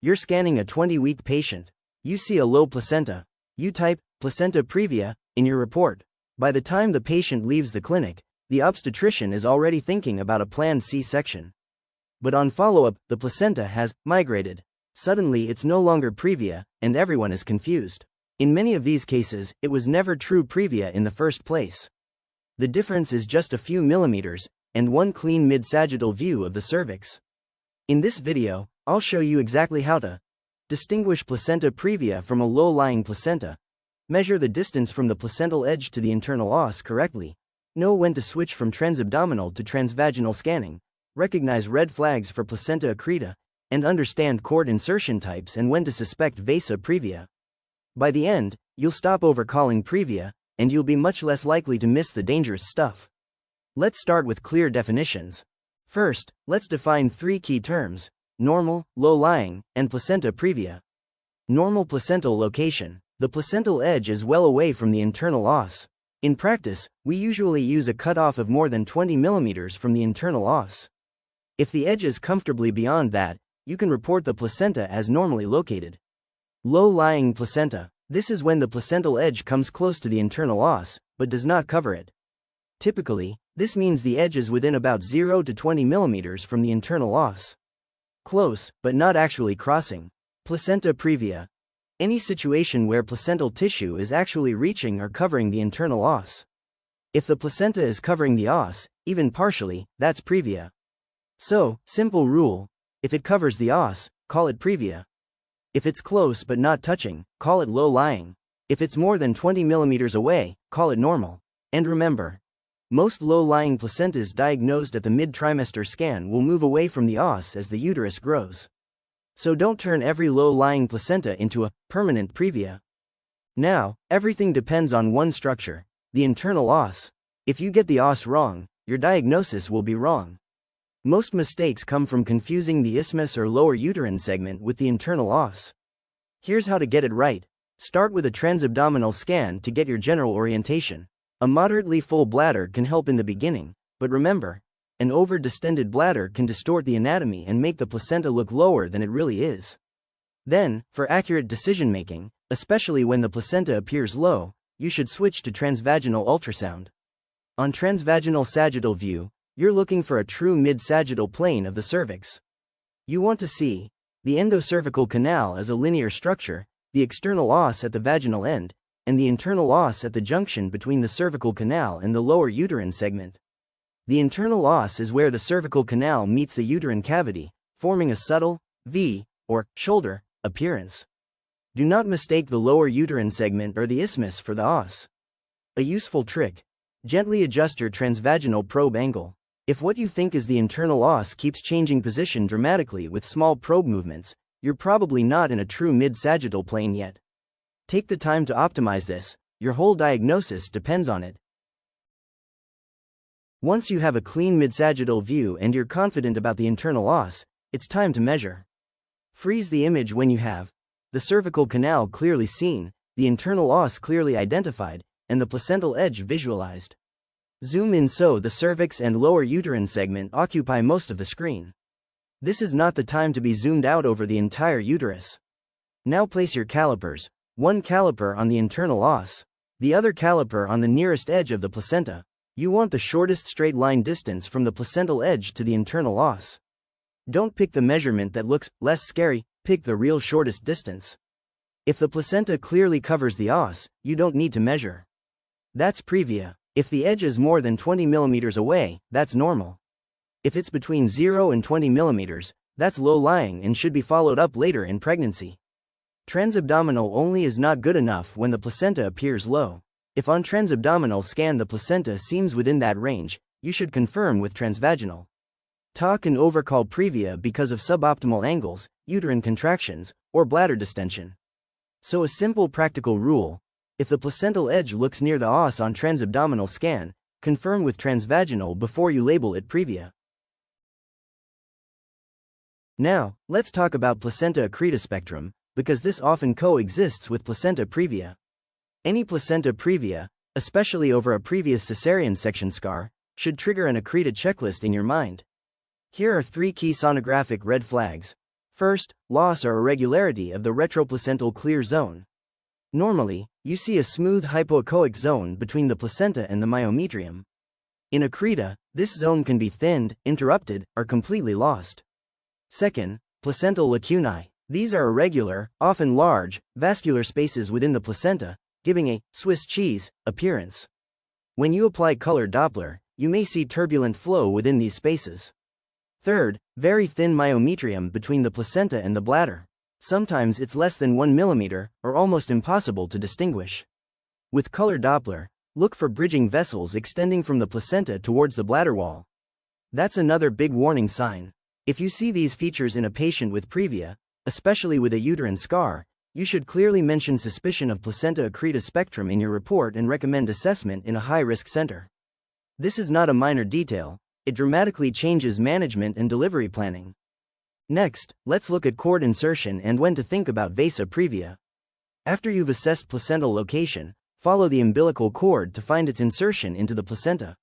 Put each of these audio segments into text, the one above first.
You're scanning a 20-week patient. You see a low placenta. You type, Vasa Previa, in your report. By the time the patient leaves the clinic, the obstetrician is already thinking about a planned C-section. But on follow-up, the placenta has migrated. Suddenly it's no longer previa, and everyone is confused. In many of these cases, it was never true previa in the first place. The difference is just a few millimeters, and one clean mid-sagittal view of the cervix. In this video, I'll show you exactly how to distinguish placenta previa from a low-lying placenta, measure the distance from the placental edge to the internal os correctly, know when to switch from transabdominal to transvaginal scanning, recognize red flags for placenta accreta, and understand cord insertion types and when to suspect Vasa Previa. By the end, you'll stop overcalling previa, and you'll be much less likely to miss the dangerous stuff. Let's start with clear definitions. First, let's define three key terms: normal, low-lying, and placenta previa. Normal placental location. The placental edge is well away from the internal os. In practice, we usually use a cutoff of more than 20 mm from the internal os. If the edge is comfortably beyond that, you can report the placenta as normally located. Low-lying placenta. This is when the placental edge comes close to the internal os, but does not cover it. Typically, this means the edge is within about 0 to 20 mm from the internal os. Close, but not actually crossing. Placenta previa. Any situation where placental tissue is actually reaching or covering the internal os. If the placenta is covering the os, even partially, that's previa. So, simple rule: if it covers the os, call it previa. If it's close but not touching, call it low-lying. If it's more than 20 mm away, call it normal. And remember, most low-lying placentas diagnosed at the mid-trimester scan will move away from the os as the uterus grows. So don't turn every low-lying placenta into a permanent previa. Now, everything depends on one structure: the internal os. If you get the os wrong, your diagnosis will be wrong. Most mistakes come from confusing the isthmus or lower uterine segment with the internal os. Here's how to get it right. Start with a transabdominal scan to get your general orientation. A moderately full bladder can help in the beginning, but remember, an over-distended bladder can distort the anatomy and make the placenta look lower than it really is. Then, for accurate decision-making, especially when the placenta appears low, you should switch to transvaginal ultrasound. On transvaginal sagittal view, you're looking for a true mid-sagittal plane of the cervix. You want to see the endocervical canal as a linear structure, the external os at the vaginal end, and the internal os at the junction between the cervical canal and the lower uterine segment. The internal os is where the cervical canal meets the uterine cavity, forming a subtle V, or shoulder, appearance. Do not mistake the lower uterine segment or the isthmus for the os. A useful trick: gently adjust your transvaginal probe angle. If what you think is the internal os keeps changing position dramatically with small probe movements, you're probably not in a true mid-sagittal plane yet. Take the time to optimize this. Your whole diagnosis depends on it. Once you have a clean mid-sagittal view and you're confident about the internal os, it's time to measure. Freeze the image when you have the cervical canal clearly seen, the internal os clearly identified, and the placental edge visualized. Zoom in so the cervix and lower uterine segment occupy most of the screen. This is not the time to be zoomed out over the entire uterus. Now place your calipers, one caliper on the internal os, the other caliper on the nearest edge of the placenta. You want the shortest straight line distance from the placental edge to the internal os. Don't pick the measurement that looks less scary, pick the real shortest distance. If the placenta clearly covers the os, you don't need to measure. That's previa. If the edge is more than 20 mm away, that's normal. If it's between 0 and 20 mm, that's low-lying and should be followed up later in pregnancy. Transabdominal only is not good enough when the placenta appears low. If on transabdominal scan the placenta seems within that range, you should confirm with transvaginal. Talk and overcall previa because of suboptimal angles, uterine contractions, or bladder distension. So a simple practical rule: if the placental edge looks near the os on transabdominal scan, confirm with transvaginal before you label it previa. Now, let's talk about placenta accreta spectrum, because this often coexists with placenta previa. Any placenta previa, especially over a previous cesarean section scar, should trigger an accreta checklist in your mind. Here are 3 key sonographic red flags. First, loss or irregularity of the retroplacental clear zone. Normally, you see a smooth hypoechoic zone between the placenta and the myometrium. In Accreta, this zone can be thinned, interrupted, or completely lost. Second, placental lacunae. These are irregular, often large, vascular spaces within the placenta, giving a Swiss cheese appearance. When you apply color Doppler, you may see turbulent flow within these spaces. Third, very thin myometrium between the placenta and the bladder. Sometimes it's less than 1 mm, or almost impossible to distinguish. With color Doppler, look for bridging vessels extending from the placenta towards the bladder wall. That's another big warning sign. If you see these features in a patient with previa, especially with a uterine scar, you should clearly mention suspicion of placenta accreta spectrum in your report and recommend assessment in a high-risk center. This is not a minor detail, it dramatically changes management and delivery planning. Next, let's look at cord insertion and when to think about Vasa Previa. After you've assessed placental location, follow the umbilical cord to find its insertion into the placenta.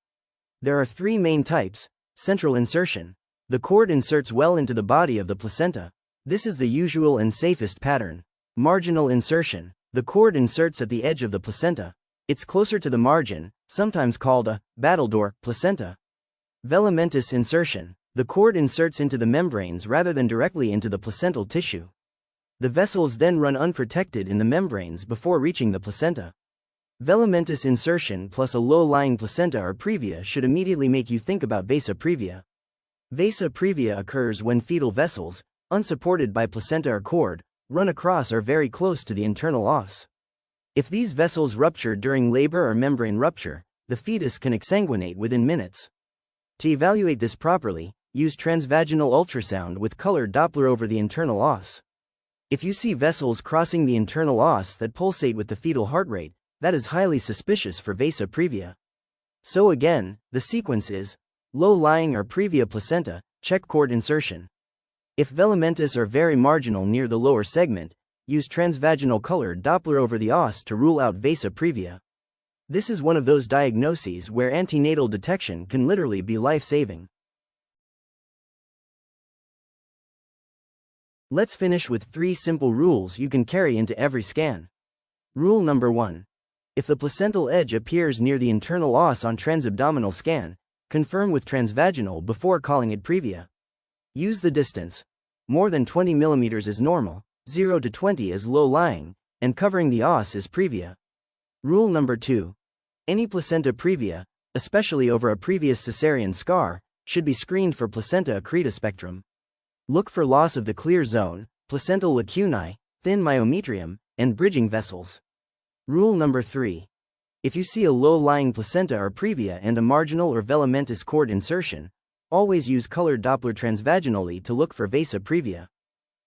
There are three main types. Central insertion. The cord inserts well into the body of the placenta. This is the usual and safest pattern. Marginal insertion. The cord inserts at the edge of the placenta. It's closer to the margin, sometimes called a battledore placenta. Velamentous insertion. The cord inserts into the membranes rather than directly into the placental tissue. The vessels then run unprotected in the membranes before reaching the placenta. Velamentous insertion plus a low-lying placenta or previa should immediately make you think about Vasa Previa. Vasa Previa occurs when fetal vessels, unsupported by placenta or cord, run across or very close to the internal os. If these vessels rupture during labor or membrane rupture, the fetus can exsanguinate within minutes. To evaluate this properly, use transvaginal ultrasound with color Doppler over the internal os. If you see vessels crossing the internal os that pulsate with the fetal heart rate, that is highly suspicious for Vasa Previa. So again, the sequence is low-lying or previa placenta, check cord insertion. If velamentous or very marginal near the lower segment, use transvaginal color Doppler over the os to rule out Vasa Previa. This is one of those diagnoses where antenatal detection can literally be life-saving. Let's finish with 3 simple rules you can carry into every scan. Rule number 1. If the placental edge appears near the internal os on transabdominal scan, confirm with transvaginal before calling it previa. Use the distance. More than 20 mm is normal, 0 to 20 is low-lying, and covering the os is previa. Rule number 2. Any placenta previa, especially over a previous cesarean scar, should be screened for placenta accreta spectrum. Look for loss of the clear zone, placental lacunae, thin myometrium, and bridging vessels. Rule number 3. If you see a low-lying placenta or previa and a marginal or velamentous cord insertion, always use color Doppler transvaginally to look for Vasa Previa.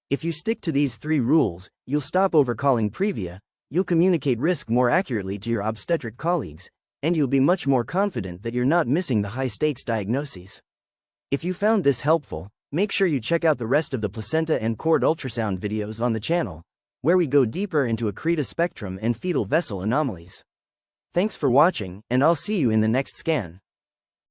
If you stick to these 3 rules, you'll stop overcalling previa, you'll communicate risk more accurately to your obstetric colleagues, and you'll be much more confident that you're not missing the high-stakes diagnoses. If you found this helpful, make sure you check out the rest of the placenta and cord ultrasound videos on the channel, where we go deeper into accreta spectrum and fetal vessel anomalies. Thanks for watching, and I'll see you in the next scan.